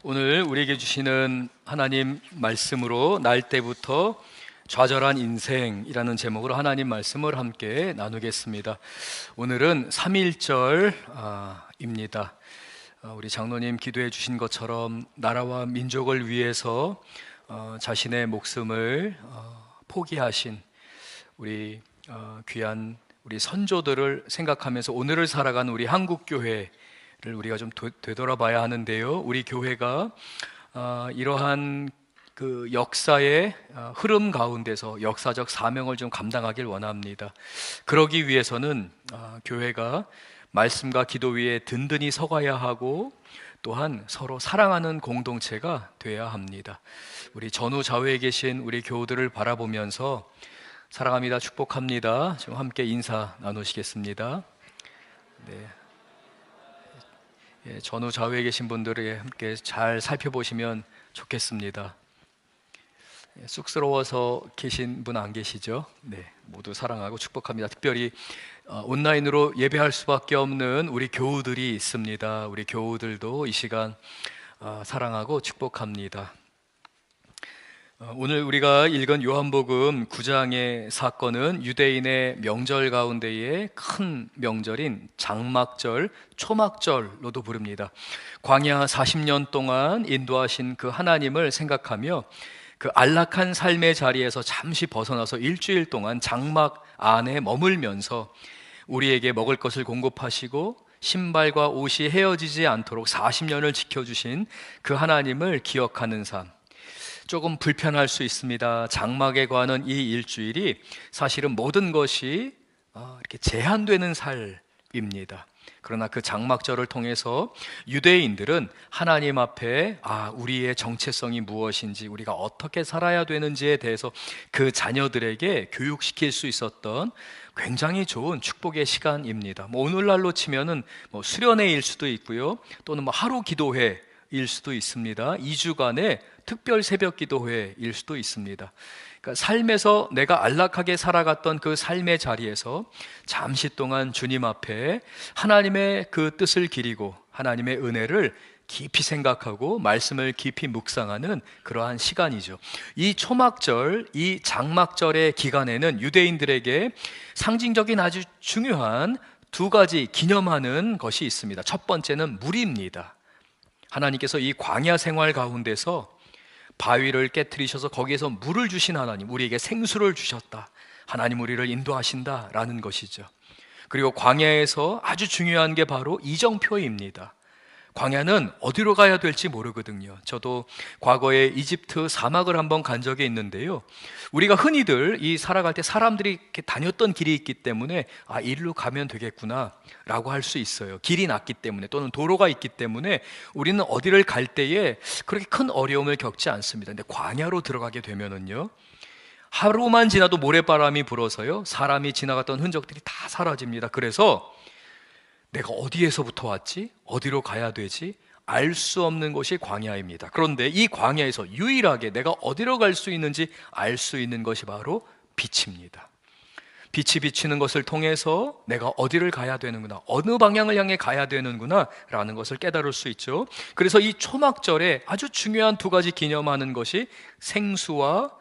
오늘 우리에게 주시는 하나님 말씀으로 날 때부터 좌절한 인생이라는 제목으로 하나님 말씀을 함께 나누겠습니다. 오늘은 3.1절입니다. 우리 장로님 기도해 주신 것처럼 나라와 민족을 위해서 자신의 목숨을 포기하신 우리 귀한 우리 선조들을 생각하면서 오늘을 살아가는 우리 한국교회 우리가 좀 되돌아봐야 하는데요. 우리 교회가 이러한 그 역사의 흐름 가운데서 역사적 사명을 좀 감당하길 원합니다. 그러기 위해서는 교회가 말씀과 기도 위에 든든히 서가야 하고 또한 서로 사랑하는 공동체가 되어야 합니다. 우리 전후 좌우에 계신 우리 교우들을 바라보면서 사랑합니다, 축복합니다. 좀 함께 인사 나누시겠습니다. 네. 전후 좌우에 계신 분들이 함께 잘 살펴보시면 좋겠습니다. 쑥스러워서 계신 분 안 계시죠? 네, 모두 사랑하고 축복합니다. 특별히 온라인으로 예배할 수밖에 없는 우리 교우들이 있습니다. 우리 교우들도 이 시간 사랑하고 축복합니다. 오늘 우리가 읽은 요한복음 9장의 사건은 유대인의 명절 가운데의 큰 명절인 장막절, 초막절로도 부릅니다. 광야 40년 동안 인도하신 그 하나님을 생각하며 그 안락한 삶의 자리에서 잠시 벗어나서 일주일 동안 장막 안에 머물면서 우리에게 먹을 것을 공급하시고 신발과 옷이 헤어지지 않도록 40년을 지켜주신 그 하나님을 기억하는 삶, 조금 불편할 수 있습니다. 장막에 관한 이 일주일이 사실은 모든 것이 이렇게 제한되는 삶입니다. 그러나 그 장막절을 통해서 유대인들은 하나님 앞에 우리의 정체성이 무엇인지, 우리가 어떻게 살아야 되는지에 대해서 그 자녀들에게 교육시킬 수 있었던 굉장히 좋은 축복의 시간입니다. 오늘날로 치면은 수련회일 수도 있고요, 또는 하루 기도회일 수도 있습니다. 2주간의 특별 새벽 기도회일 수도 있습니다. 그러니까 삶에서 내가 안락하게 살아갔던 그 삶의 자리에서 잠시 동안 주님 앞에 하나님의 그 뜻을 기리고 하나님의 은혜를 깊이 생각하고 말씀을 깊이 묵상하는 그러한 시간이죠. 이 초막절, 이 장막절의 기간에는 유대인들에게 상징적인 아주 중요한 두 가지 기념하는 것이 있습니다. 첫 번째는 물입니다. 하나님께서 이 광야 생활 가운데서 바위를 깨트리셔서 거기에서 물을 주신 하나님, 우리에게 생수를 주셨다. 하나님 우리를 인도하신다라는 것이죠. 그리고 광야에서 아주 중요한 게 바로 이정표입니다. 광야는 어디로 가야 될지 모르거든요. 저도 과거에 이집트 사막을 한번 간 적이 있는데요, 우리가 흔히들 이 살아갈 때 사람들이 이렇게 다녔던 길이 있기 때문에 이리로 가면 되겠구나 라고 할 수 있어요. 길이 났기 때문에, 또는 도로가 있기 때문에 우리는 어디를 갈 때에 그렇게 큰 어려움을 겪지 않습니다. 근데 광야로 들어가게 되면은요, 하루만 지나도 모래바람이 불어서요, 사람이 지나갔던 흔적들이 다 사라집니다. 그래서 내가 어디에서부터 왔지? 어디로 가야 되지? 알 수 없는 곳이 광야입니다. 그런데 이 광야에서 유일하게 내가 어디로 갈 수 있는지 알 수 있는 것이 바로 빛입니다. 빛이 비치는 것을 통해서 내가 어디를 가야 되는구나, 어느 방향을 향해 가야 되는구나 라는 것을 깨달을 수 있죠. 그래서 이 초막절에 아주 중요한 두 가지 기념하는 것이 생수와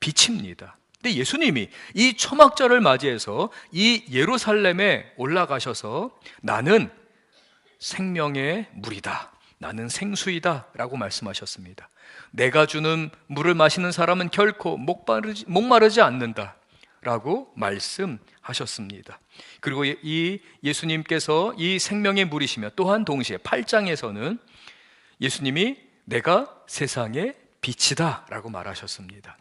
빛입니다. 근데 예수님이 이 초막절을 맞이해서 이 예루살렘에 올라가셔서 나는 생명의 물이다, 나는 생수이다 라고 말씀하셨습니다. 내가 주는 물을 마시는 사람은 결코 목마르지 않는다 라고 말씀하셨습니다. 그리고 이 예수님께서 이 생명의 물이시며 또한 동시에 8장에서는 예수님이 내가 세상의 빛이다 라고 말하셨습니다.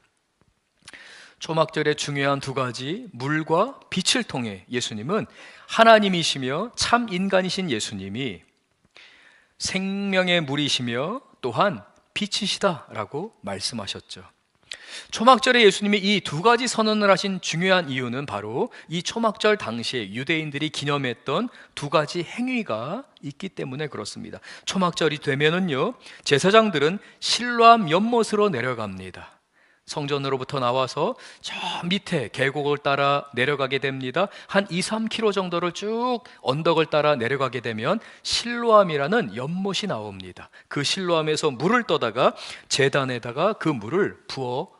초막절의 중요한 두 가지, 물과 빛을 통해 예수님은 하나님이시며 참 인간이신 예수님이 생명의 물이시며 또한 빛이시다라고 말씀하셨죠. 초막절에 예수님이 이 두 가지 선언을 하신 중요한 이유는 바로 이 초막절 당시에 유대인들이 기념했던 두 가지 행위가 있기 때문에 그렇습니다. 초막절이 되면은요, 제사장들은 실로암 연못으로 내려갑니다. 성전으로부터 나와서 저 밑에 계곡을 따라 내려가게 됩니다. 한 2, 3km 정도를 쭉 언덕을 따라 내려가게 되면 실로암이라는 연못이 나옵니다. 그 실로암에서 물을 떠다가 제단에다가 그 물을 부어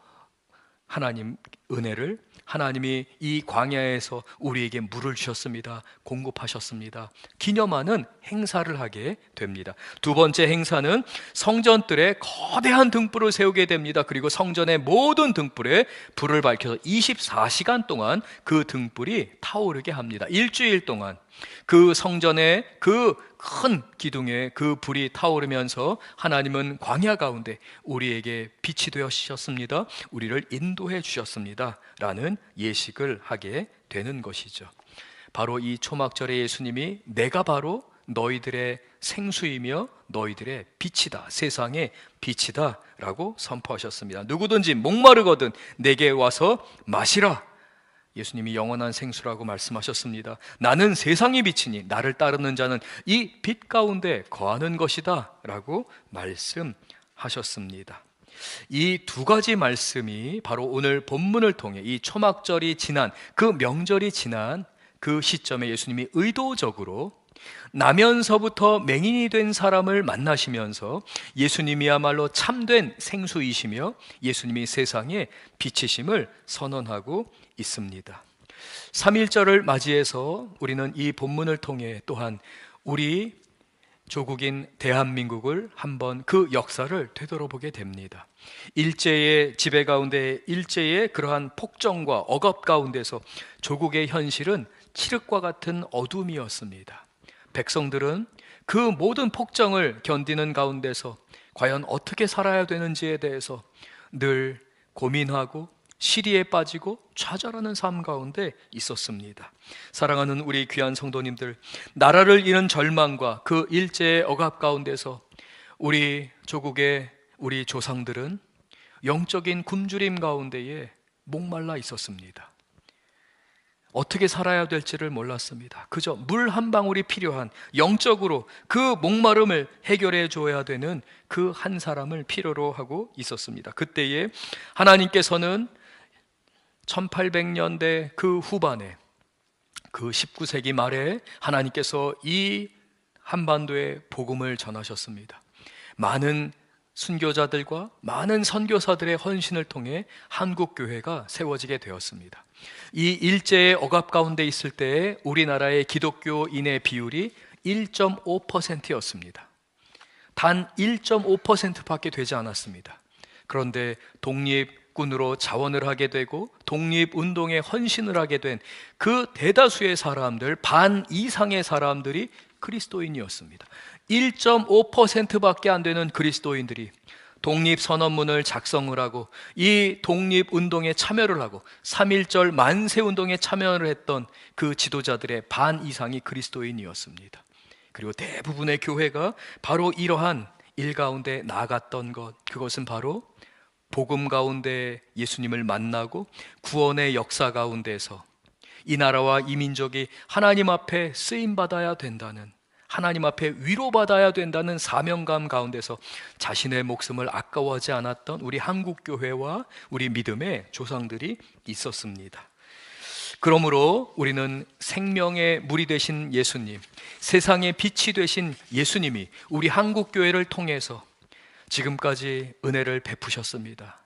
하나님 은혜를, 하나님이 이 광야에서 우리에게 물을 주셨습니다. 공급하셨습니다. 기념하는 행사를 하게 됩니다. 두 번째 행사는 성전뜰에 거대한 등불을 세우게 됩니다. 그리고 성전의 모든 등불에 불을 밝혀서 24시간 동안 그 등불이 타오르게 합니다. 일주일 동안 그 성전의 그 큰 기둥에 그 불이 타오르면서 하나님은 광야 가운데 우리에게 빛이 되어주셨습니다. 우리를 인도해 주셨습니다. 라는 예식을 하게 되는 것이죠. 바로 이 초막절에 예수님이 내가 바로 너희들의 생수이며 너희들의 빛이다, 세상의 빛이다 라고 선포하셨습니다. 누구든지 목마르거든 내게 와서 마시라. 예수님이 영원한 생수라고 말씀하셨습니다. 나는 세상의 빛이니 나를 따르는 자는 이 빛 가운데 거하는 것이다 라고 말씀하셨습니다. 이 두 가지 말씀이 바로 오늘 본문을 통해 이 초막절이 지난, 그 명절이 지난 그 시점에 예수님이 의도적으로 나면서부터 맹인이 된 사람을 만나시면서 예수님이야말로 참된 생수이시며 예수님이 세상의 빛이심을 선언하고 있습니다. 3.1절을 맞이해서 우리는 이 본문을 통해 또한 우리 조국인 대한민국을 한번 그 역사를 되돌아보게 됩니다. 일제의 지배 가운데, 일제의 그러한 폭정과 억압 가운데서 조국의 현실은 칠흑과 같은 어둠이었습니다. 백성들은 그 모든 폭정을 견디는 가운데서 과연 어떻게 살아야 되는지에 대해서 늘 고민하고 시리에 빠지고 좌절하는 삶 가운데 있었습니다. 사랑하는 우리 귀한 성도님들, 나라를 잃은 절망과 그 일제의 억압 가운데서 우리 조국의 우리 조상들은 영적인 굶주림 가운데에 목말라 있었습니다. 어떻게 살아야 될지를 몰랐습니다. 그저 물 한 방울이 필요한, 영적으로 그 목마름을 해결해 줘야 되는 그 한 사람을 필요로 하고 있었습니다. 그때에 하나님께서는 1800년대 그 후반에, 그 19세기 말에 하나님께서 이 한반도에 복음을 전하셨습니다. 많은 순교자들과 많은 선교사들의 헌신을 통해 한국교회가 세워지게 되었습니다. 이 일제의 억압 가운데 있을 때에 우리나라의 기독교인의 비율이 1.5%였습니다. 단 1.5%밖에 되지 않았습니다. 그런데 독립군으로 자원을 하게 되고 독립운동에 헌신을 하게 된 그 대다수의 사람들, 반 이상의 사람들이 그리스도인이었습니다. 1.5%밖에 안 되는 그리스도인들이 독립선언문을 작성을 하고 이 독립운동에 참여를 하고 3.1절 만세운동에 참여를 했던 그 지도자들의 반 이상이 그리스도인이었습니다. 그리고 대부분의 교회가 바로 이러한 일 가운데 나아갔던 것, 그것은 바로 복음 가운데 예수님을 만나고 구원의 역사 가운데서 이 나라와 이 민족이 하나님 앞에 쓰임받아야 된다는, 하나님 앞에 위로받아야 된다는 사명감 가운데서 자신의 목숨을 아까워하지 않았던 우리 한국교회와 우리 믿음의 조상들이 있었습니다. 그러므로 우리는 생명의 물이 되신 예수님, 세상의 빛이 되신 예수님이 우리 한국교회를 통해서 지금까지 은혜를 베푸셨습니다.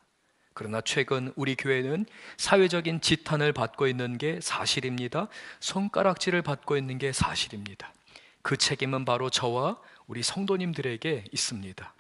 그러나 최근 우리 교회는 사회적인 지탄을 받고 있는 게 사실입니다. 손가락질을 받고 있는 게 사실입니다. 그 책임은 바로 저와 우리 성도님들에게 있습니다.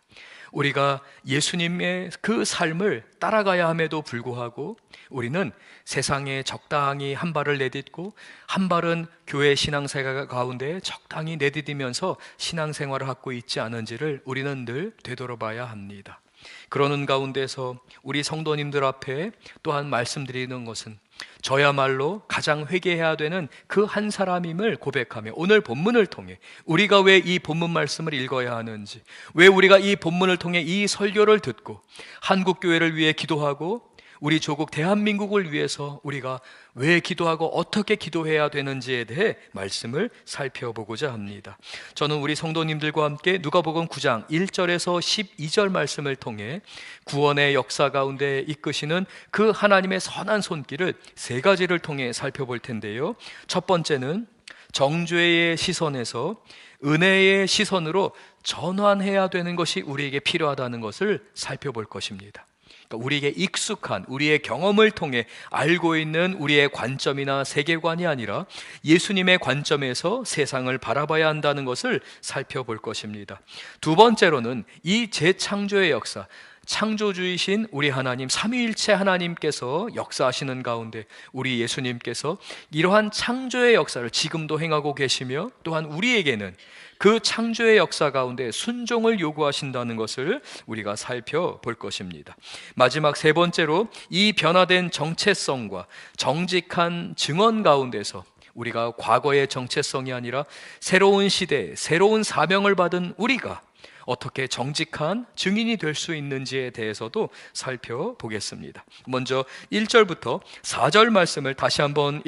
우리가 예수님의 그 삶을 따라가야 함에도 불구하고 우리는 세상에 적당히 한 발을 내딛고 한 발은 교회 신앙생활 가운데 적당히 내디디면서 신앙생활을 하고 있지 않은지를 우리는 늘 되돌아봐야 합니다. 그러는 가운데서 우리 성도님들 앞에 또한 말씀드리는 것은 저야말로 가장 회개해야 되는 그 한 사람임을 고백하며 오늘 본문을 통해 우리가 왜 이 본문 말씀을 읽어야 하는지, 왜 우리가 이 본문을 통해 이 설교를 듣고 한국교회를 위해 기도하고 우리 조국 대한민국을 위해서 우리가 왜 기도하고 어떻게 기도해야 되는지에 대해 말씀을 살펴보고자 합니다. 저는 우리 성도님들과 함께 누가복음 9장 1절에서 12절 말씀을 통해 구원의 역사 가운데 이끄시는 그 하나님의 선한 손길을 세 가지를 통해 살펴볼 텐데요. 첫 번째는 정죄의 시선에서 은혜의 시선으로 전환해야 되는 것이 우리에게 필요하다는 것을 살펴볼 것입니다. 그러니까 우리에게 익숙한 우리의 경험을 통해 알고 있는 우리의 관점이나 세계관이 아니라 예수님의 관점에서 세상을 바라봐야 한다는 것을 살펴볼 것입니다. 두 번째로는 이 재창조의 역사, 창조주이신 우리 하나님, 삼위일체 하나님께서 역사하시는 가운데 우리 예수님께서 이러한 창조의 역사를 지금도 행하고 계시며 또한 우리에게는 그 창조의 역사 가운데 순종을 요구하신다는 것을 우리가 살펴볼 것입니다. 마지막 세 번째로 이 변화된 정체성과 정직한 증언 가운데서 우리가 과거의 정체성이 아니라 새로운 시대, 새로운 사명을 받은 우리가 어떻게 정직한 증인이 될 수 있는지에 대해서도 살펴보겠습니다. 먼저 1절부터 4절 말씀을 다시 한번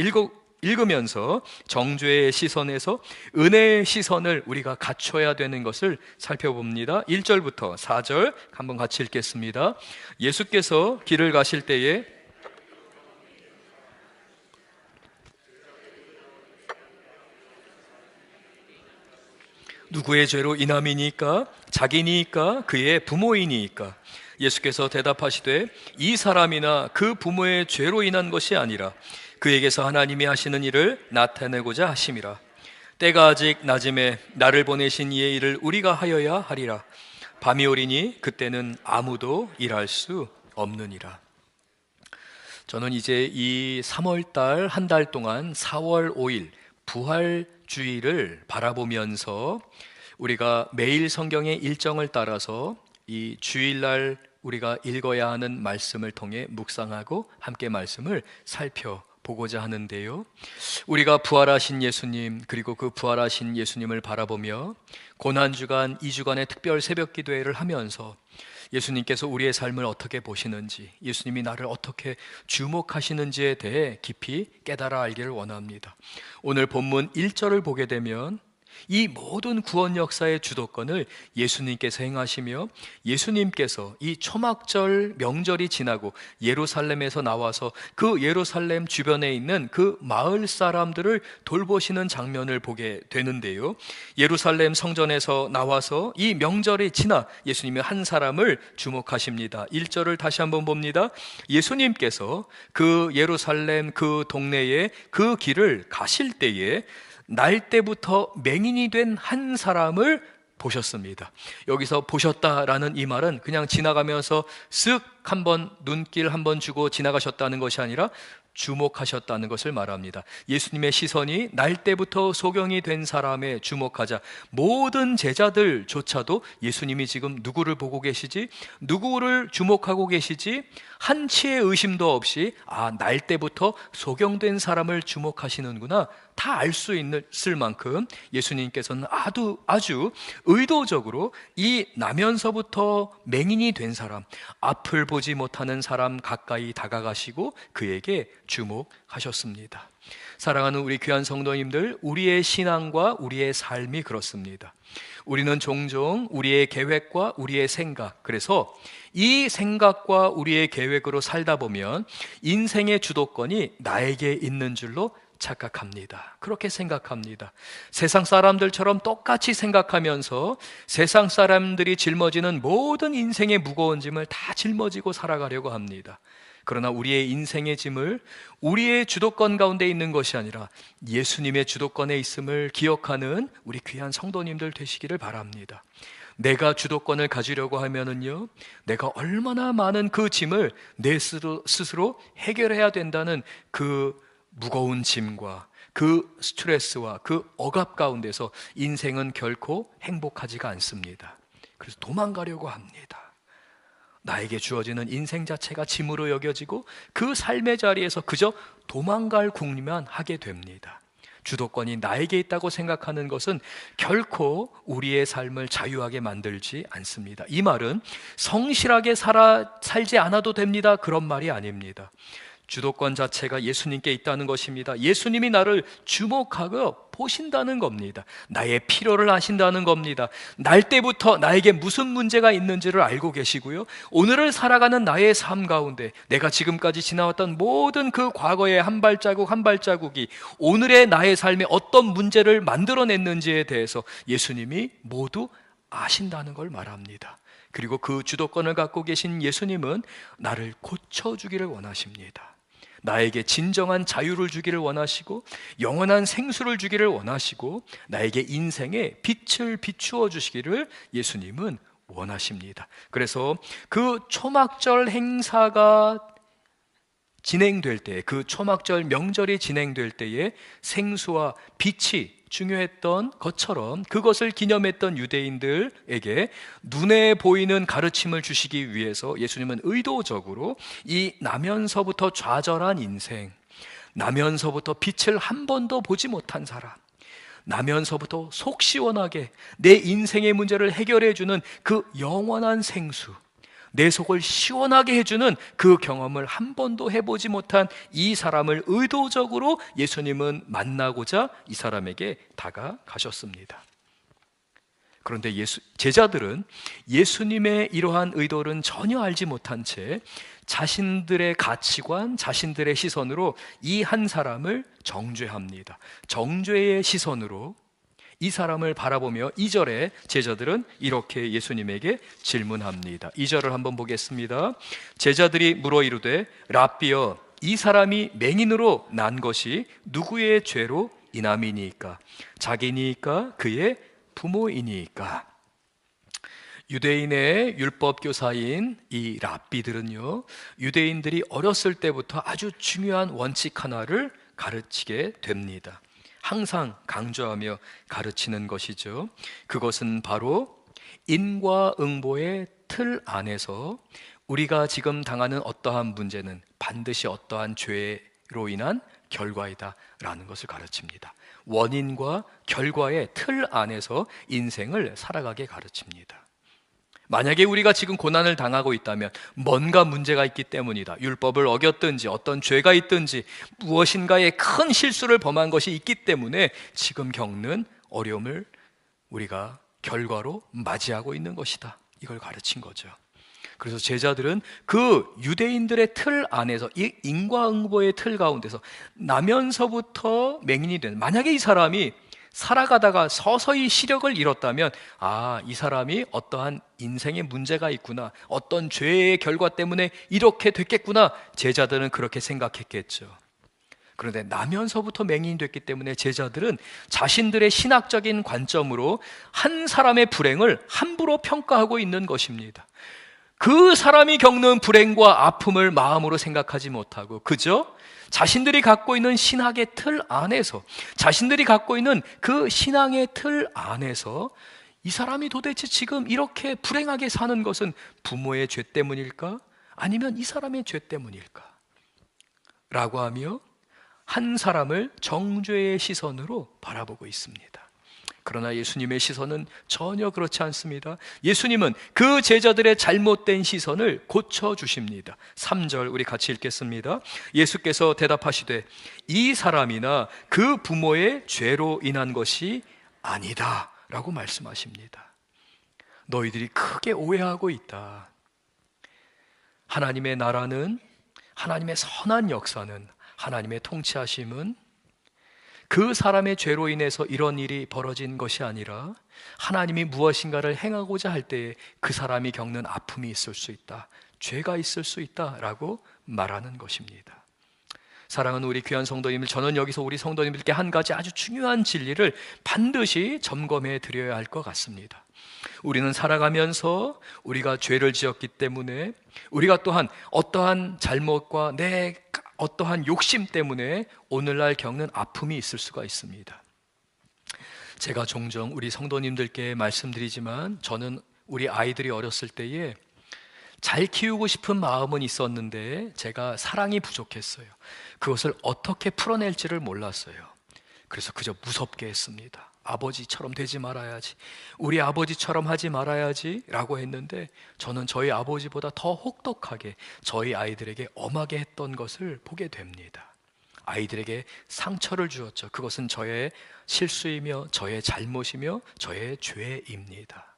읽으면서 정죄의 시선에서 은혜의 시선을 우리가 갖춰야 되는 것을 살펴봅니다. 1절부터 4절 한번 같이 읽겠습니다. 예수께서 길을 가실 때에 누구의 죄로 인함이니까? 자기니까? 그의 부모이니까? 예수께서 대답하시되 이 사람이나 그 부모의 죄로 인한 것이 아니라 그에게서 하나님이 하시는 일을 나타내고자 하심이라. 때가 아직 낮음에 나를 보내신 이의 일을 우리가 하여야 하리라. 밤이 오리니 그때는 아무도 일할 수 없느니라. 저는 이제 이 3월달 한 달 동안 4월 5일 부활주의를 바라보면서 우리가 매일 성경의 일정을 따라서 이 주일날 우리가 읽어야 하는 말씀을 통해 묵상하고 함께 말씀을 살펴보고자 하는데요. 우리가 부활하신 예수님, 그리고 그 부활하신 예수님을 바라보며 고난주간 2주간의 특별 새벽 기도회를 하면서 예수님께서 우리의 삶을 어떻게 보시는지, 예수님이 나를 어떻게 주목하시는지에 대해 깊이 깨달아 알기를 원합니다. 오늘 본문 1절을 보게 되면 이 모든 구원 역사의 주도권을 예수님께서 행하시며 예수님께서 이 초막절 명절이 지나고 예루살렘에서 나와서 그 예루살렘 주변에 있는 그 마을 사람들을 돌보시는 장면을 보게 되는데요. 예루살렘 성전에서 나와서 이 명절이 지나 예수님이 한 사람을 주목하십니다. 1절을 다시 한번 봅니다. 예수님께서 그 예루살렘 그 동네에 그 길을 가실 때에 날 때부터 맹인이 된 한 사람을 보셨습니다. 여기서 보셨다라는 이 말은 그냥 지나가면서 쓱 한번 눈길 한번 주고 지나가셨다는 것이 아니라 주목하셨다는 것을 말합니다. 예수님의 시선이 날 때부터 소경이 된 사람에 주목하자 모든 제자들조차도 예수님이 지금 누구를 보고 계시지? 누구를 주목하고 계시지? 한치의 의심도 없이 날 때부터 소경된 사람을 주목하시는구나 다 알 수 있을 만큼 예수님께서는 아주 의도적으로 이 나면서부터 맹인이 된 사람, 앞을 보지 못하는 사람 가까이 다가가시고 그에게 주목하셨습니다. 사랑하는 우리 귀한 성도님들, 우리의 신앙과 우리의 삶이 그렇습니다. 우리는 종종 우리의 계획과 우리의 생각, 그래서 이 생각과 우리의 계획으로 살다 보면 인생의 주도권이 나에게 있는 줄로 착각합니다. 그렇게 생각합니다. 세상 사람들처럼 똑같이 생각하면서 세상 사람들이 짊어지는 모든 인생의 무거운 짐을 다 짊어지고 살아가려고 합니다. 그러나 우리의 인생의 짐을 우리의 주도권 가운데 있는 것이 아니라 예수님의 주도권에 있음을 기억하는 우리 귀한 성도님들 되시기를 바랍니다. 내가 주도권을 가지려고 하면은요, 내가 얼마나 많은 그 짐을 내 스스로 해결해야 된다는 그 무거운 짐과 그 스트레스와 그 억압 가운데서 인생은 결코 행복하지가 않습니다. 그래서 도망가려고 합니다. 나에게 주어지는 인생 자체가 짐으로 여겨지고 그 삶의 자리에서 그저 도망갈 궁리만 하게 됩니다. 주도권이 나에게 있다고 생각하는 것은 결코 우리의 삶을 자유하게 만들지 않습니다. 이 말은 성실하게 살지 않아도 됩니다, 그런 말이 아닙니다. 주도권 자체가 예수님께 있다는 것입니다. 예수님이 나를 주목하고 보신다는 겁니다. 나의 필요를 아신다는 겁니다. 날 때부터 나에게 무슨 문제가 있는지를 알고 계시고요, 오늘을 살아가는 나의 삶 가운데 내가 지금까지 지나왔던 모든 그 과거의 한 발자국 한 발자국이 오늘의 나의 삶에 어떤 문제를 만들어냈는지에 대해서 예수님이 모두 아신다는 걸 말합니다. 그리고 그 주도권을 갖고 계신 예수님은 나를 고쳐주기를 원하십니다. 나에게 진정한 자유를 주기를 원하시고 영원한 생수를 주기를 원하시고 나에게 인생의 빛을 비추어 주시기를 예수님은 원하십니다. 그래서 그 초막절 행사가 진행될 때, 그 초막절 명절이 진행될 때에 생수와 빛이 중요했던 것처럼 그것을 기념했던 유대인들에게 눈에 보이는 가르침을 주시기 위해서 예수님은 의도적으로 이 나면서부터 좌절한 인생, 나면서부터 빛을 한 번도 보지 못한 사람, 나면서부터 속 시원하게 내 인생의 문제를 해결해 주는 그 영원한 생수, 내 속을 시원하게 해주는 그 경험을 한 번도 해보지 못한 이 사람을 의도적으로 예수님은 만나고자 이 사람에게 다가가셨습니다. 그런데 제자들은 예수님의 이러한 의도를 전혀 알지 못한 채 자신들의 가치관, 자신들의 시선으로 이 한 사람을 정죄합니다. 정죄의 시선으로 이 사람을 바라보며 2절에 제자들은 이렇게 예수님에게 질문합니다. 2절을 한번 보겠습니다. 제자들이 물어 이르되 랍비여, 이 사람이 맹인으로 난 것이 누구의 죄로 인함이니까? 자기니까 그의 부모이니까? 유대인의 율법 교사인 이 랍비들은요, 유대인들이 어렸을 때부터 아주 중요한 원칙 하나를 가르치게 됩니다. 항상 강조하며 가르치는 것이죠. 그것은 바로 인과응보의 틀 안에서 우리가 지금 당하는 어떠한 문제는 반드시 어떠한 죄로 인한 결과이다 라는 것을 가르칩니다. 원인과 결과의 틀 안에서 인생을 살아가게 가르칩니다. 만약에 우리가 지금 고난을 당하고 있다면 뭔가 문제가 있기 때문이다. 율법을 어겼든지 어떤 죄가 있든지 무엇인가의 큰 실수를 범한 것이 있기 때문에 지금 겪는 어려움을 우리가 결과로 맞이하고 있는 것이다. 이걸 가르친 거죠. 그래서 제자들은 그 유대인들의 틀 안에서, 이 인과응보의 틀 가운데서 나면서부터 맹인이 된, 만약에 이 사람이 살아가다가 서서히 시력을 잃었다면, 아, 이 사람이 어떠한 인생의 문제가 있구나, 어떤 죄의 결과 때문에 이렇게 됐겠구나, 제자들은 그렇게 생각했겠죠. 그런데 나면서부터 맹인이 됐기 때문에 제자들은 자신들의 신학적인 관점으로 한 사람의 불행을 함부로 평가하고 있는 것입니다. 그 사람이 겪는 불행과 아픔을 마음으로 생각하지 못하고 그저 자신들이 갖고 있는 신학의 틀 안에서, 자신들이 갖고 있는 그 신앙의 틀 안에서 이 사람이 도대체 지금 이렇게 불행하게 사는 것은 부모의 죄 때문일까? 아니면 이 사람의 죄 때문일까? 라고 하며 한 사람을 정죄의 시선으로 바라보고 있습니다. 그러나 예수님의 시선은 전혀 그렇지 않습니다. 예수님은 그 제자들의 잘못된 시선을 고쳐주십니다. 3절 우리 같이 읽겠습니다. 예수께서 대답하시되 이 사람이나 그 부모의 죄로 인한 것이 아니다 라고 말씀하십니다. 너희들이 크게 오해하고 있다. 하나님의 나라는, 하나님의 선한 역사는, 하나님의 통치하심은 그 사람의 죄로 인해서 이런 일이 벌어진 것이 아니라 하나님이 무엇인가를 행하고자 할 때에 그 사람이 겪는 아픔이 있을 수 있다, 죄가 있을 수 있다라고 말하는 것입니다. 사랑하는 우리 귀한 성도님들, 저는 여기서 우리 성도님들께 한 가지 아주 중요한 진리를 반드시 점검해 드려야 할 것 같습니다. 우리는 살아가면서 우리가 죄를 지었기 때문에 우리가 또한 어떠한 잘못과 내 어떠한 욕심 때문에 오늘날 겪는 아픔이 있을 수가 있습니다. 제가 종종 우리 성도님들께 말씀드리지만 저는 우리 아이들이 어렸을 때에 잘 키우고 싶은 마음은 있었는데 제가 사랑이 부족했어요. 그것을 어떻게 풀어낼지를 몰랐어요. 그래서 그저 무섭게 했습니다. 아버지처럼 되지 말아야지, 우리 아버지처럼 하지 말아야지 라고 했는데, 저는 저희 아버지보다 더 혹독하게 저희 아이들에게 엄하게 했던 것을 보게 됩니다. 아이들에게 상처를 주었죠. 그것은 저의 실수이며 저의 잘못이며 저의 죄입니다.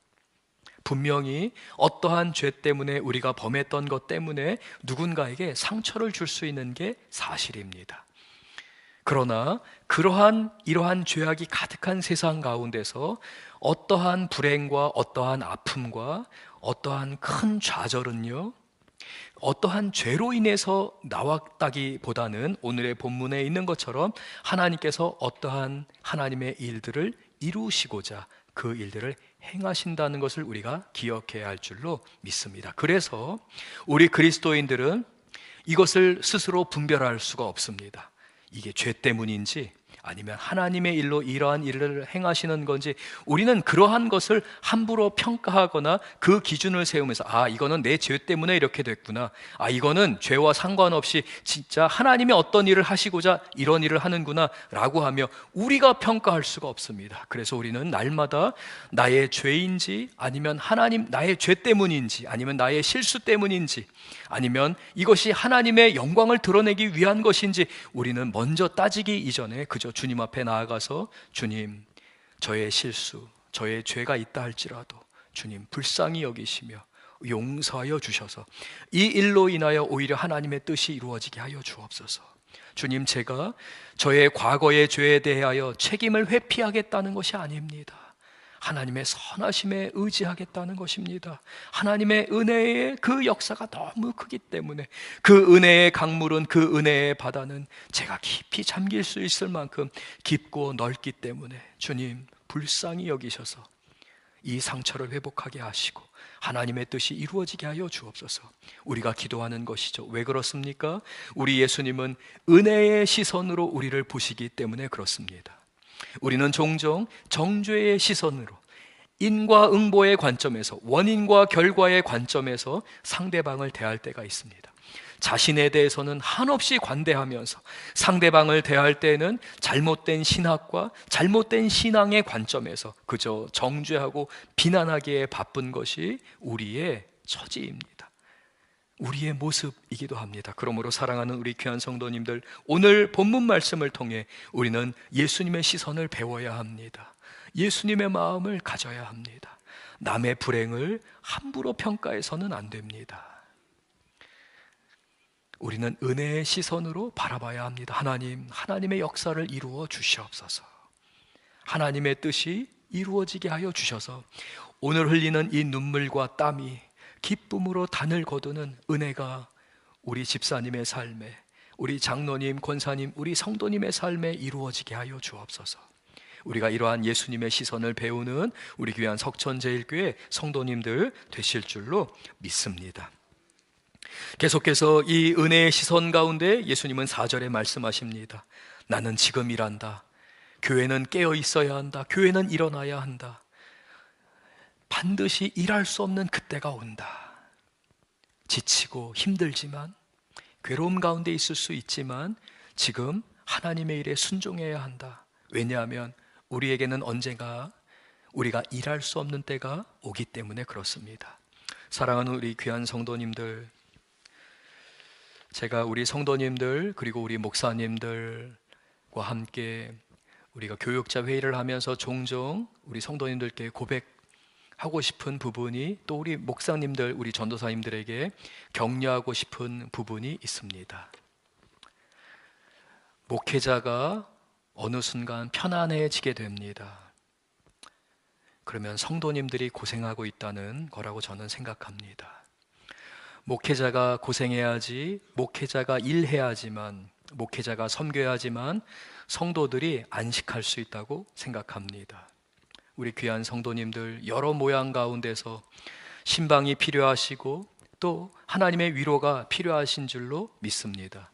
분명히 어떠한 죄 때문에, 우리가 범했던 것 때문에 누군가에게 상처를 줄 수 있는 게 사실입니다. 그러나 이러한 죄악이 가득한 세상 가운데서 어떠한 불행과 어떠한 아픔과 어떠한 큰 좌절은요, 어떠한 죄로 인해서 나왔다기보다는 오늘의 본문에 있는 것처럼 하나님께서 어떠한 하나님의 일들을 이루시고자 그 일들을 행하신다는 것을 우리가 기억해야 할 줄로 믿습니다. 그래서 우리 그리스도인들은 이것을 스스로 분별할 수가 없습니다. 이게 죄 때문인지 아니면 하나님의 일로 이러한 일을 행하시는 건지, 우리는 그러한 것을 함부로 평가하거나 그 기준을 세우면서 이거는 내 죄 때문에 이렇게 됐구나, 이거는 죄와 상관없이 진짜 하나님이 어떤 일을 하시고자 이런 일을 하는구나 라고 하며 우리가 평가할 수가 없습니다. 그래서 우리는 날마다 나의 죄인지 아니면 하나님 나의 죄 때문인지 아니면 나의 실수 때문인지 아니면 이것이 하나님의 영광을 드러내기 위한 것인지 우리는 먼저 따지기 이전에 그저 주님 앞에 나아가서, 주님, 저의 실수, 저의 죄가 있다 할지라도 주님 불쌍히 여기시며 용서하여 주셔서 이 일로 인하여 오히려 하나님의 뜻이 이루어지게 하여 주옵소서. 주님, 제가 저의 과거의 죄에 대하여 책임을 회피하겠다는 것이 아닙니다. 하나님의 선하심에 의지하겠다는 것입니다. 하나님의 은혜의 그 역사가 너무 크기 때문에, 그 은혜의 강물은, 그 은혜의 바다는 제가 깊이 잠길 수 있을 만큼 깊고 넓기 때문에 주님 불쌍히 여기셔서 이 상처를 회복하게 하시고 하나님의 뜻이 이루어지게 하여 주옵소서. 우리가 기도하는 것이죠. 왜 그렇습니까? 우리 예수님은 은혜의 시선으로 우리를 보시기 때문에 그렇습니다. 우리는 종종 정죄의 시선으로, 인과응보의 관점에서, 원인과 결과의 관점에서 상대방을 대할 때가 있습니다. 자신에 대해서는 한없이 관대하면서 상대방을 대할 때는 잘못된 신학과 잘못된 신앙의 관점에서 그저 정죄하고 비난하기에 바쁜 것이 우리의 처지입니다. 우리의 모습이기도 합니다. 그러므로 사랑하는 우리 귀한 성도님들, 오늘 본문 말씀을 통해 우리는 예수님의 시선을 배워야 합니다. 예수님의 마음을 가져야 합니다. 남의 불행을 함부로 평가해서는 안 됩니다. 우리는 은혜의 시선으로 바라봐야 합니다. 하나님, 하나님의 역사를 이루어 주시옵소서. 하나님의 뜻이 이루어지게 하여 주셔서 오늘 흘리는 이 눈물과 땀이 기쁨으로 단을 거두는 은혜가 우리 집사님의 삶에, 우리 장로님, 권사님, 우리 성도님의 삶에 이루어지게 하여 주옵소서. 우리가 이러한 예수님의 시선을 배우는 우리 귀한 석천제일교회 성도님들 되실 줄로 믿습니다. 계속해서 이 은혜의 시선 가운데 예수님은 4절에 말씀하십니다. 나는 지금 일한다. 교회는 깨어 있어야 한다. 교회는 일어나야 한다. 반드시 일할 수 없는 그때가 온다. 지치고 힘들지만, 괴로움 가운데 있을 수 있지만 지금 하나님의 일에 순종해야 한다. 왜냐하면 우리에게는 언젠가 우리가 일할 수 없는 때가 오기 때문에 그렇습니다. 사랑하는 우리 귀한 성도님들, 제가 우리 성도님들 그리고 우리 목사님들과 함께 우리가 교육자 회의를 하면서 종종 우리 성도님들께 고백하고 싶은 부분이, 또 우리 목사님들, 우리 전도사님들에게 격려하고 싶은 부분이 있습니다. 목회자가 어느 순간 편안해지게 됩니다. 그러면 성도님들이 고생하고 있다는 거라고 저는 생각합니다. 목회자가 고생해야지, 목회자가 일해야지만, 목회자가 섬겨야지만 성도들이 안식할 수 있다고 생각합니다. 우리 귀한 성도님들 여러 모양 가운데서 신방이 필요하시고 또 하나님의 위로가 필요하신 줄로 믿습니다.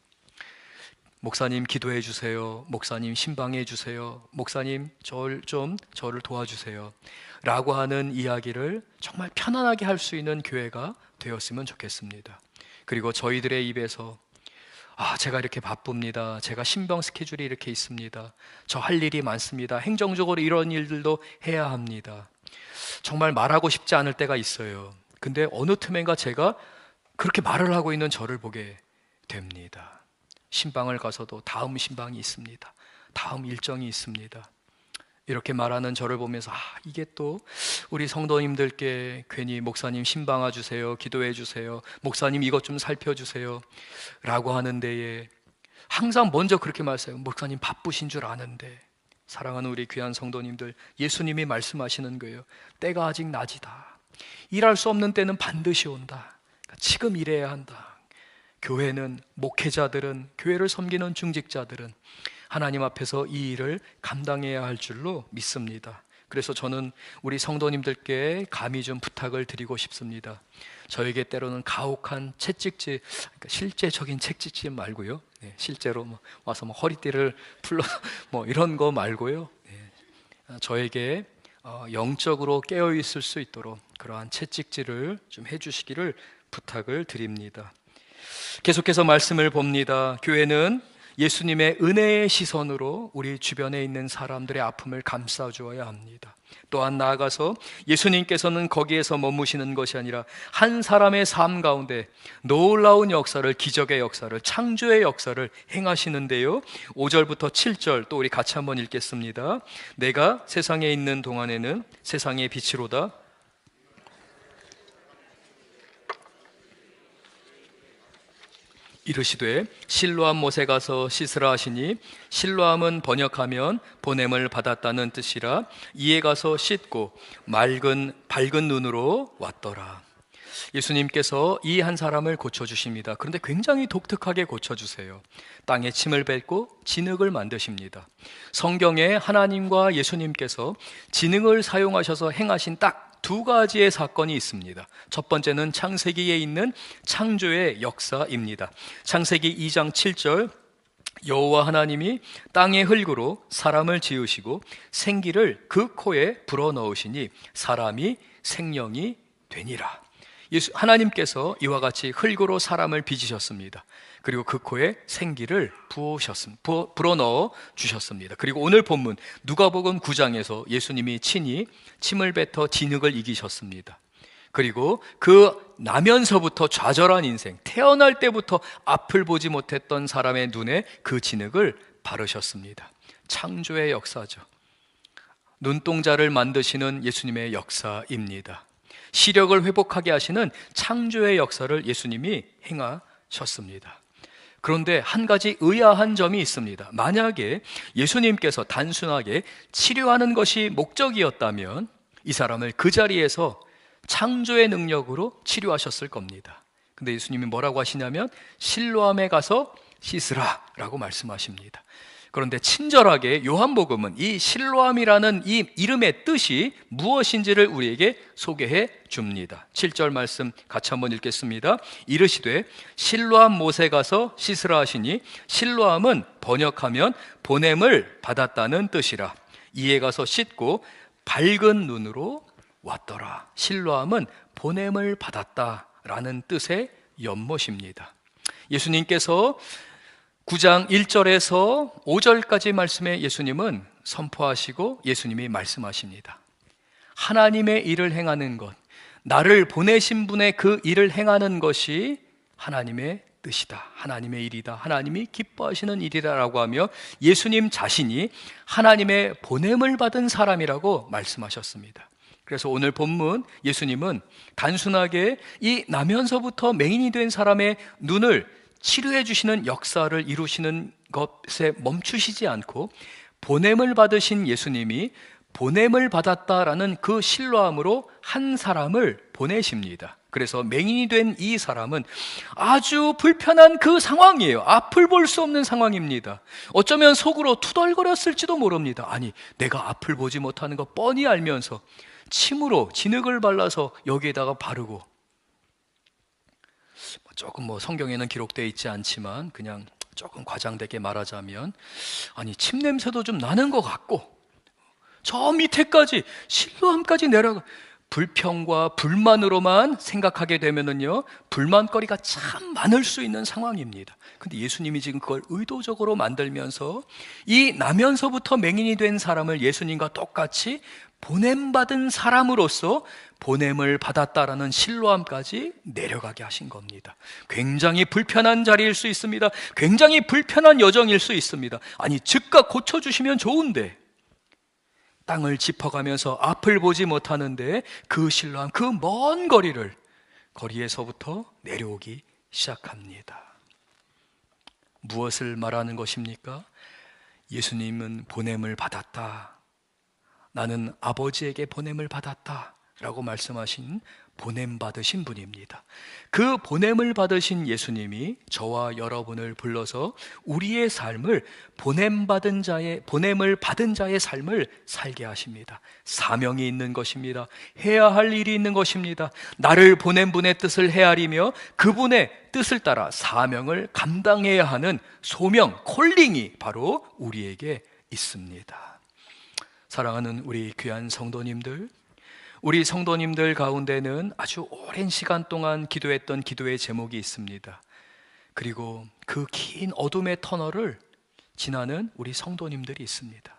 목사님 기도해 주세요. 목사님 신방해 주세요. 목사님 저를 도와주세요. 라고 하는 이야기를 정말 편안하게 할 수 있는 교회가 되었으면 좋겠습니다. 그리고 저희들의 입에서 제가 이렇게 바쁩니다. 제가 신병 스케줄이 이렇게 있습니다. 저 할 일이 많습니다. 행정적으로 이런 일들도 해야 합니다. 정말 말하고 싶지 않을 때가 있어요. 근데 어느 틈엔가 제가 그렇게 말을 하고 있는 저를 보게 됩니다. 신방을 가서도 다음 신방이 있습니다. 다음 일정이 있습니다. 이렇게 말하는 저를 보면서 이게 또 우리 성도님들께 괜히 목사님 신방 와주세요, 기도해 주세요, 목사님 이것 좀 살펴주세요 라고 하는 데에 항상 먼저 그렇게 말해요. 목사님 바쁘신 줄 아는데. 사랑하는 우리 귀한 성도님들, 예수님이 말씀하시는 거예요. 때가 아직 낮이다. 일할 수 없는 때는 반드시 온다. 지금 일해야 한다. 교회는, 목회자들은, 교회를 섬기는 중직자들은 하나님 앞에서 이 일을 감당해야 할 줄로 믿습니다. 그래서 저는 우리 성도님들께 감히 좀 부탁을 드리고 싶습니다. 저에게 때로는 가혹한 채찍질, 그러니까 실제적인 채찍질 말고요. 실제로 와서 허리띠를 풀러 이런 거 말고요. 저에게 영적으로 깨어 있을 수 있도록 그러한 채찍질을 좀 해주시기를 부탁을 드립니다. 계속해서 말씀을 봅니다. 교회는 예수님의 은혜의 시선으로 우리 주변에 있는 사람들의 아픔을 감싸주어야 합니다. 또한 나아가서 예수님께서는 거기에서 머무시는 것이 아니라 한 사람의 삶 가운데 놀라운 역사를, 기적의 역사를, 창조의 역사를 행하시는데요, 5절부터 7절 또 우리 같이 한번 읽겠습니다. 내가 세상에 있는 동안에는 세상의 빛이로다. 이르시되 실로암 못에 가서 씻으라 하시니, 실로암은 번역하면 보냄을 받았다는 뜻이라. 이에 가서 씻고 밝은 눈으로 왔더라. 예수님께서 이 한 사람을 고쳐주십니다. 그런데 굉장히 독특하게 고쳐주세요. 땅에 침을 뱉고 진흙을 만드십니다. 성경에 하나님과 예수님께서 진흙을 사용하셔서 행하신 딱 두 가지의 사건이 있습니다. 첫 번째는 창세기에 있는 창조의 역사입니다. 창세기 2장 7절, 여호와 하나님이 땅의 흙으로 사람을 지으시고 생기를 그 코에 불어넣으시니 사람이 생명이 되니라. 하나님께서 이와 같이 흙으로 사람을 빚으셨습니다. 그리고 그 코에 생기를 불어넣어 주셨습니다. 그리고 오늘 본문 누가복음 9장에서 예수님이 친히 침을 뱉어 진흙을 이기셨습니다. 그리고 그 나면서부터 좌절한 인생, 태어날 때부터 앞을 보지 못했던 사람의 눈에 그 진흙을 바르셨습니다. 창조의 역사죠. 눈동자를 만드시는 예수님의 역사입니다. 시력을 회복하게 하시는 창조의 역사를 예수님이 행하셨습니다. 그런데 한 가지 의아한 점이 있습니다. 만약에 예수님께서 단순하게 치료하는 것이 목적이었다면 이 사람을 그 자리에서 창조의 능력으로 치료하셨을 겁니다. 근데 예수님이 뭐라고 하시냐면 실로암에 가서 씻으라 라고 말씀하십니다. 그런데 친절하게 요한복음은 이 실로암이라는 이 이름의 뜻이 무엇인지를 우리에게 소개해 줍니다. 7절 말씀 같이 한번 읽겠습니다. 이르시되 실로암 못에 가서 씻으라 하시니, 실로암은 번역하면 보냄을 받았다는 뜻이라. 이에 가서 씻고 밝은 눈으로 왔더라. 실로암은 보냄을 받았다라는 뜻의 연못입니다. 예수님께서 9장 1절에서 5절까지 말씀에 예수님은 선포하시고 예수님이 말씀하십니다. 하나님의 일을 행하는 것, 나를 보내신 분의 그 일을 행하는 것이 하나님의 뜻이다, 하나님의 일이다, 하나님이 기뻐하시는 일이라고 하며 예수님 자신이 하나님의 보냄을 받은 사람이라고 말씀하셨습니다. 그래서 오늘 본문 예수님은 단순하게 이 나면서부터 맹인이 된 사람의 눈을 치료해 주시는 역사를 이루시는 것에 멈추시지 않고 보냄을 받으신 예수님이 보냄을 받았다라는 그 실로암으로 한 사람을 보내십니다. 그래서 맹인이 된 이 사람은 아주 불편한 그 상황이에요. 앞을 볼 수 없는 상황입니다. 어쩌면 속으로 투덜거렸을지도 모릅니다. 아니, 내가 앞을 보지 못하는 거 뻔히 알면서 침으로 진흙을 발라서 여기에다가 바르고, 조금 성경에는 기록되어 있지 않지만 그냥 조금 과장되게 말하자면, 아니 침 냄새도 좀 나는 것 같고 저 밑에까지 실로암까지 내려가 불평과 불만으로만 생각하게 되면은요, 불만거리가 참 많을 수 있는 상황입니다. 근데 예수님이 지금 그걸 의도적으로 만들면서 이 나면서부터 맹인이 된 사람을 예수님과 똑같이 보냄받은 사람으로서 보냄을 받았다라는 신뢰함까지 내려가게 하신 겁니다. 굉장히 불편한 자리일 수 있습니다. 굉장히 불편한 여정일 수 있습니다. 아니, 즉각 고쳐주시면 좋은데 땅을 짚어가면서 앞을 보지 못하는데 그 신뢰함, 그 먼 거리에서부터 내려오기 시작합니다. 무엇을 말하는 것입니까? 예수님은 보냄을 받았다. 나는 아버지에게 보냄을 받았다 라고 말씀하신 보냄 받으신 분입니다. 그 보냄을 받으신 예수님이 저와 여러분을 불러서 우리의 삶을 보냄을 받은 자의 삶을 살게 하십니다. 사명이 있는 것입니다. 해야 할 일이 있는 것입니다. 나를 보낸 분의 뜻을 헤아리며 그분의 뜻을 따라 사명을 감당해야 하는 소명, 콜링이 바로 우리에게 있습니다. 사랑하는 우리 귀한 성도님들, 우리 성도님들 가운데는 아주 오랜 시간 동안 기도했던 기도의 제목이 있습니다. 그리고 그 긴 어둠의 터널을 지나는 우리 성도님들이 있습니다.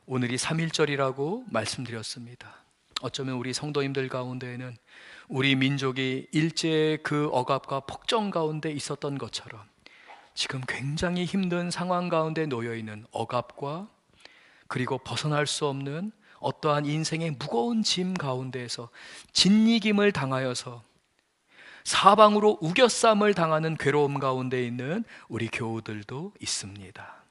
오늘이 3.1절이라고 말씀드렸습니다. 어쩌면 우리 성도님들 가운데에는 우리 민족이 일제의 그 억압과 폭정 가운데 있었던 것처럼 지금 굉장히 힘든 상황 가운데 놓여있는 억압과 그리고 벗어날 수 없는 어떠한 인생의 무거운 짐 가운데에서 짓이김을 당하여서 사방으로 우겨쌈을 당하는 괴로움 가운데 있는 우리 교우들도 있습니다.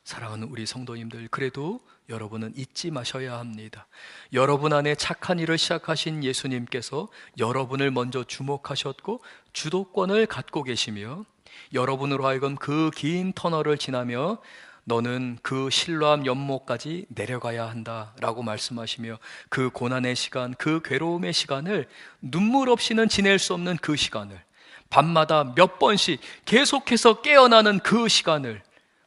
사랑하는 우리 성도님들, 그래도 여러분은 잊지 마셔야 합니다. 여러분 안에 착한 일을 시작하신 예수님께서 여러분을 먼저 주목하셨고 주도권을 갖고 계시며 여러분으로 하여금 그 긴 터널을 지나며 너는 그 신뢰함 연못까지 내려가야 한다라고 말씀하시며 그 고난의 시간, 그 괴로움의 시간을 눈물 없이는 지낼 수 없는 그 시간을 밤마다 몇 번씩 계속해서 깨어나는 그 시간을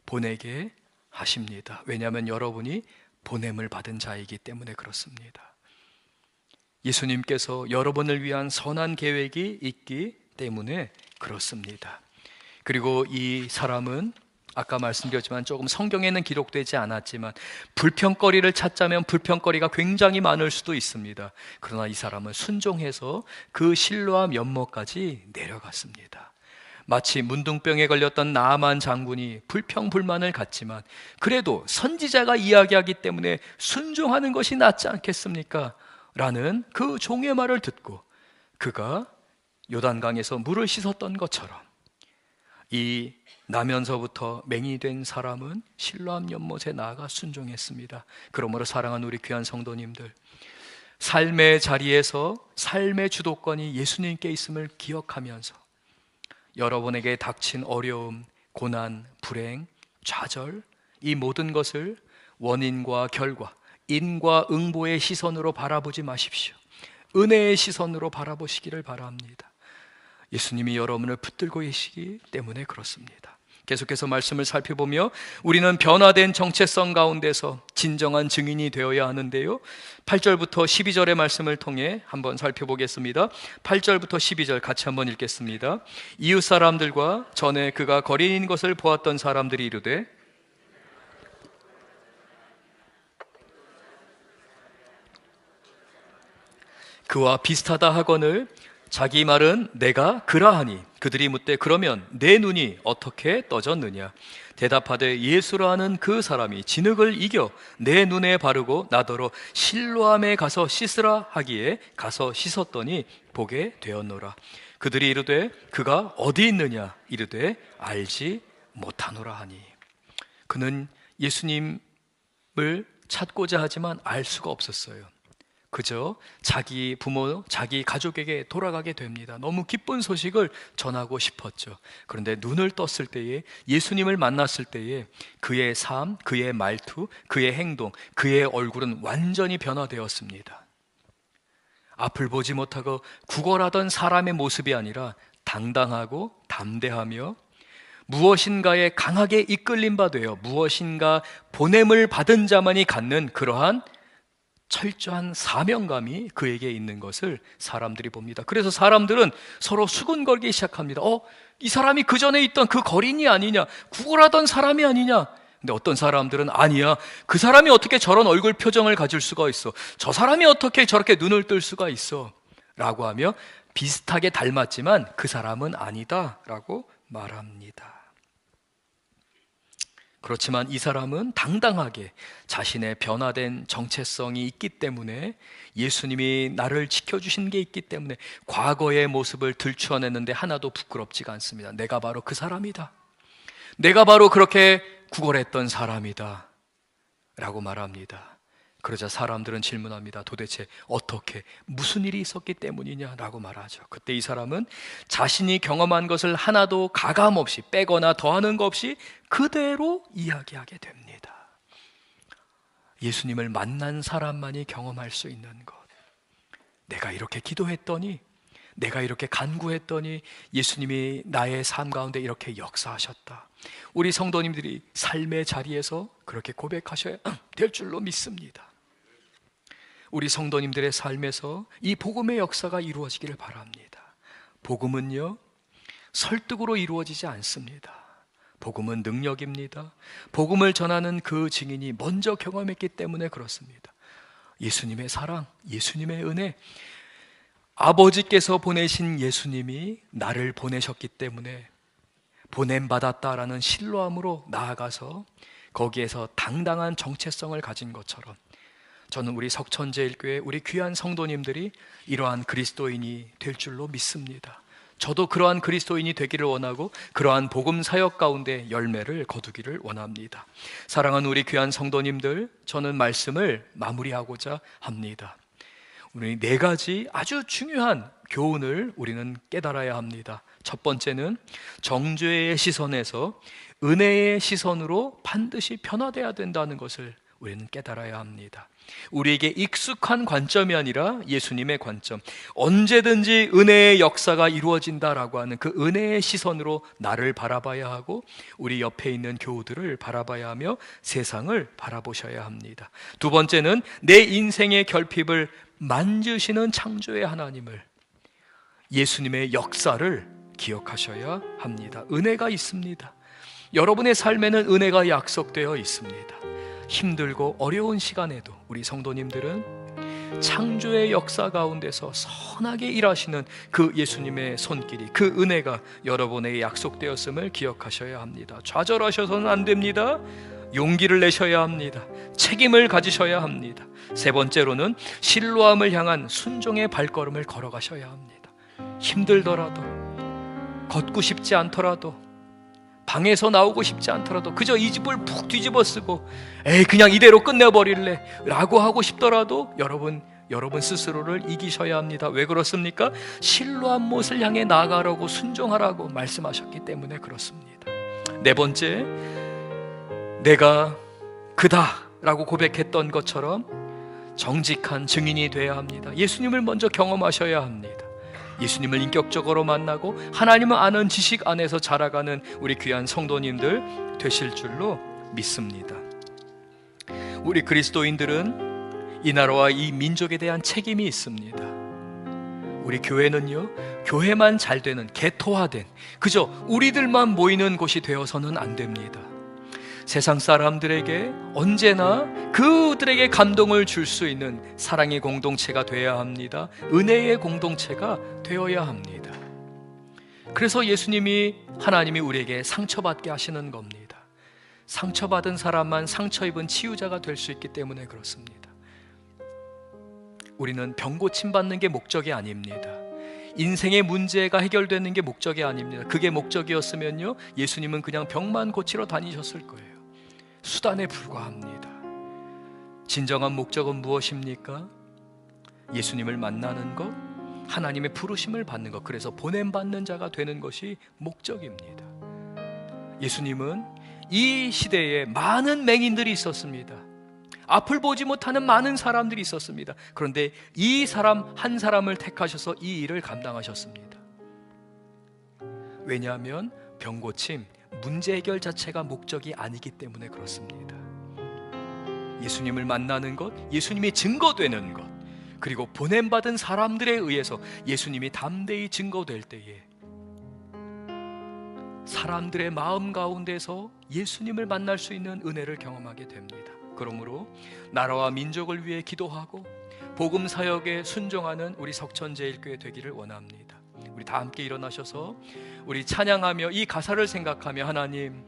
보내게 하십니다. 왜냐하면 여러분이 보냄을 받은 자이기 때문에 그렇습니다. 예수님께서 여러분을 위한 선한 계획이 있기 때문에 그렇습니다. 그리고 이 사람은 아까 말씀드렸지만 조금 성경에는 기록되지 않았지만 불평거리를 찾자면 불평거리가 굉장히 많을 수도 있습니다. 그러나 이 사람은 순종해서 그 신뢰함 연못까지 내려갔습니다. 마치 문둥병에 걸렸던 나아만 장군이 불평불만을 갖지만 그래도 선지자가 이야기하기 때문에 순종하는 것이 낫지 않겠습니까? 라는 그 종의 말을 듣고 그가 요단강에서 물을 씻었던 것처럼 이 나면서부터 맹인이 된 사람은 신뢰함 연못에 나아가 순종했습니다. 그러므로 사랑하는 우리 귀한 성도님들, 삶의 자리에서 삶의 주도권이 예수님께 있음을 기억하면서 여러분에게 닥친 어려움, 고난, 불행, 좌절, 이 모든 것을 원인과 결과, 인과 응보의 시선으로 바라보지 마십시오. 은혜의 시선으로 바라보시기를 바랍니다. 예수님이 여러분을 붙들고 계시기 때문에 그렇습니다. 계속해서 말씀을 살펴보며 우리는 변화된 정체성 가운데서 진정한 증인이 되어야 하는데요, 8절부터 12절의 말씀을 통해 한번 살펴보겠습니다. 8절부터 12절 같이 한번 읽겠습니다. 이웃 사람들과 전에 그가 거리인 것을 보았던 사람들이 이르되 그와 비슷하다 하거늘 자기 말은 내가 그라하니 그들이 묻되 그러면 내 눈이 어떻게 떠졌느냐? 대답하되 예수라 하는 그 사람이 진흙을 이겨 내 눈에 바르고 나더러 실로암에 가서 씻으라 하기에 가서 씻었더니 보게 되었노라. 그들이 이르되 그가 어디 있느냐? 이르되 알지 못하노라 하니. 그는 예수님을 찾고자 하지만 알 수가 없었어요. 그저 자기 부모, 자기 가족에게 돌아가게 됩니다. 너무 기쁜 소식을 전하고 싶었죠. 그런데 눈을 떴을 때에, 예수님을 만났을 때에 그의 삶, 그의 말투, 그의 행동, 그의 얼굴은 완전히 변화되었습니다. 앞을 보지 못하고 구걸하던 사람의 모습이 아니라 당당하고 담대하며 무엇인가에 강하게 이끌림 바 되어 무엇인가 보냄을 받은 자만이 갖는 그러한 철저한 사명감이 그에게 있는 것을 사람들이 봅니다. 그래서 사람들은 서로 수군거리기 시작합니다. 이 사람이 그 전에 있던 그 거린이 아니냐, 구걸하던 사람이 아니냐. 근데 어떤 사람들은 아니야, 그 사람이 어떻게 저런 얼굴 표정을 가질 수가 있어, 저 사람이 어떻게 저렇게 눈을 뜰 수가 있어 라고 하며 비슷하게 닮았지만 그 사람은 아니다 라고 말합니다. 그렇지만 이 사람은 당당하게 자신의 변화된 정체성이 있기 때문에, 예수님이 나를 지켜주신 게 있기 때문에 과거의 모습을 들추어냈는데 하나도 부끄럽지가 않습니다. 내가 바로 그 사람이다, 내가 바로 그렇게 구걸했던 사람이다 라고 말합니다. 그러자 사람들은 질문합니다. 도대체 어떻게, 무슨 일이 있었기 때문이냐 라고 말하죠. 그때 이 사람은 자신이 경험한 것을 하나도 가감없이 빼거나 더하는 것 없이 그대로 이야기하게 됩니다. 예수님을 만난 사람만이 경험할 수 있는 것, 내가 이렇게 기도했더니, 내가 이렇게 간구했더니 예수님이 나의 삶 가운데 이렇게 역사하셨다. 우리 성도님들이 삶의 자리에서 그렇게 고백하셔야 될 줄로 믿습니다. 우리 성도님들의 삶에서 이 복음의 역사가 이루어지기를 바랍니다. 복음은요, 설득으로 이루어지지 않습니다. 복음은 능력입니다. 복음을 전하는 그 증인이 먼저 경험했기 때문에 그렇습니다. 예수님의 사랑, 예수님의 은혜, 아버지께서 보내신 예수님이 나를 보내셨기 때문에 보냄받았다라는 신뢰함으로 나아가서 거기에서 당당한 정체성을 가진 것처럼, 저는 우리 석천제일교회 우리 귀한 성도님들이 이러한 그리스도인이 될 줄로 믿습니다. 저도 그러한 그리스도인이 되기를 원하고 그러한 복음 사역 가운데 열매를 거두기를 원합니다. 사랑하는 우리 귀한 성도님들, 저는 말씀을 마무리하고자 합니다. 우리 네 가지 아주 중요한 교훈을 우리는 깨달아야 합니다. 첫 번째는 정죄의 시선에서 은혜의 시선으로 반드시 변화되어야 된다는 것을 우리는 깨달아야 합니다. 우리에게 익숙한 관점이 아니라 예수님의 관점, 언제든지 은혜의 역사가 이루어진다라고 하는 그 은혜의 시선으로 나를 바라봐야 하고 우리 옆에 있는 교우들을 바라봐야 하며 세상을 바라보셔야 합니다. 두 번째는 내 인생의 결핍을 만지시는 창조의 하나님을, 예수님의 역사를 기억하셔야 합니다. 은혜가 있습니다. 여러분의 삶에는 은혜가 약속되어 있습니다. 힘들고 어려운 시간에도 우리 성도님들은 창조의 역사 가운데서 선하게 일하시는 그 예수님의 손길이, 그 은혜가 여러분에게 약속되었음을 기억하셔야 합니다. 좌절하셔서는 안 됩니다. 용기를 내셔야 합니다. 책임을 가지셔야 합니다. 세 번째로는 신뢰함을 향한 순종의 발걸음을 걸어가셔야 합니다. 힘들더라도, 걷고 싶지 않더라도, 방에서 나오고 싶지 않더라도, 그저 이 집을 푹 뒤집어 쓰고 그냥 이대로 끝내버릴래 라고 하고 싶더라도 여러분 스스로를 이기셔야 합니다. 왜 그렇습니까? 신뢰한 못을 향해 나아가라고, 순종하라고 말씀하셨기 때문에 그렇습니다. 네 번째, 내가 그다 라고 고백했던 것처럼 정직한 증인이 되어야 합니다. 예수님을 먼저 경험하셔야 합니다. 예수님을 인격적으로 만나고 하나님을 아는 지식 안에서 자라가는 우리 귀한 성도님들 되실 줄로 믿습니다. 우리 그리스도인들은 이 나라와 이 민족에 대한 책임이 있습니다. 우리 교회는요, 교회만 잘 되는 개토화된, 그저 우리들만 모이는 곳이 되어서는 안 됩니다. 세상 사람들에게 언제나 그들에게 감동을 줄 수 있는 사랑의 공동체가 되어야 합니다. 은혜의 공동체가 되어야 합니다. 그래서 예수님이, 하나님이 우리에게 상처받게 하시는 겁니다. 상처받은 사람만 상처 입은 치유자가 될 수 있기 때문에 그렇습니다. 우리는 병 고침 받는 게 목적이 아닙니다. 인생의 문제가 해결되는 게 목적이 아닙니다. 그게 목적이었으면요, 예수님은 그냥 병만 고치러 다니셨을 거예요. 수단에 불과합니다. 진정한 목적은 무엇입니까? 예수님을 만나는 것, 하나님의 부르심을 받는 것, 그래서 보냄받는 자가 되는 것이 목적입니다. 예수님은 이 시대에 많은 맹인들이 있었습니다. 앞을 보지 못하는 많은 사람들이 있었습니다. 그런데 이 사람 한 사람을 택하셔서 이 일을 감당하셨습니다. 왜냐하면 병고침, 문제 해결 자체가 목적이 아니기 때문에 그렇습니다. 예수님을 만나는 것, 예수님이 증거되는 것, 그리고 보냄받은 사람들에 의해서 예수님이 담대히 증거될 때에 사람들의 마음 가운데서 예수님을 만날 수 있는 은혜를 경험하게 됩니다. 그러므로 나라와 민족을 위해 기도하고 복음 사역에 순종하는 우리 석천제일교회 되기를 원합니다. 우리 다 함께 일어나셔서 우리 찬양하며 이 가사를 생각하며 하나님,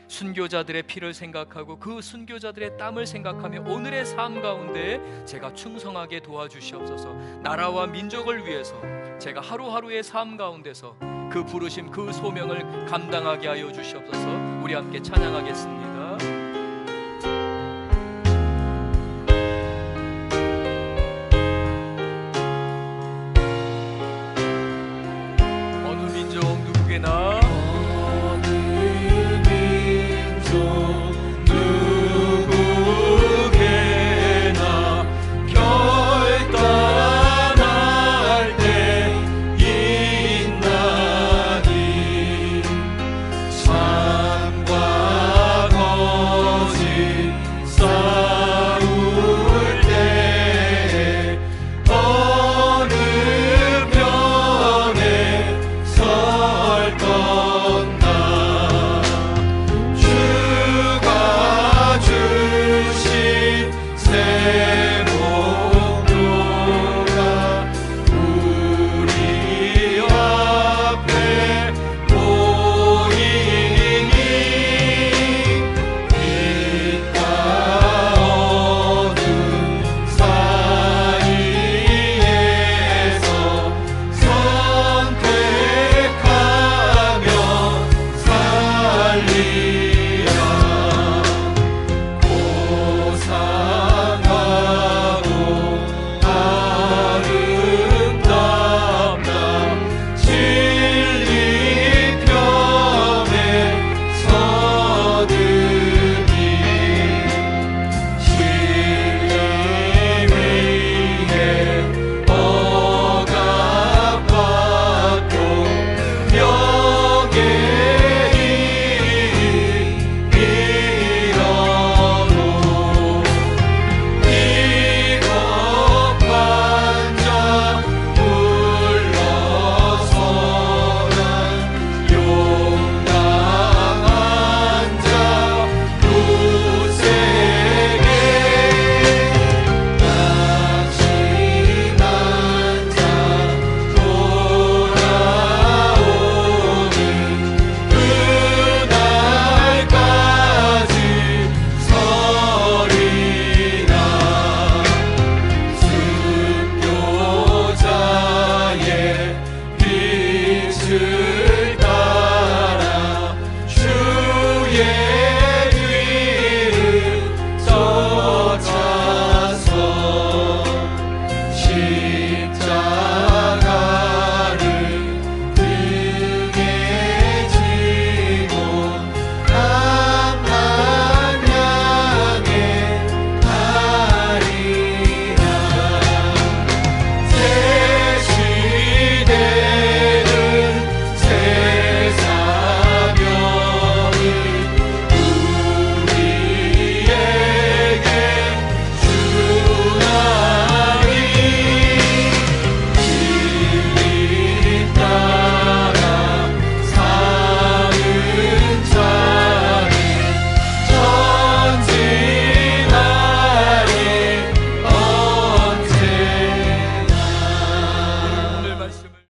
순교자들의 피를 생각하고 그 순교자들의 땀을 생각하며 오늘의 삶 가운데 제가 충성하게 도와주시옵소서. 나라와 민족을 위해서 제가 하루하루의 삶 가운데서 그 부르심, 그 소명을 감당하게 하여 주시옵소서. 우리 함께 찬양하겠습니다.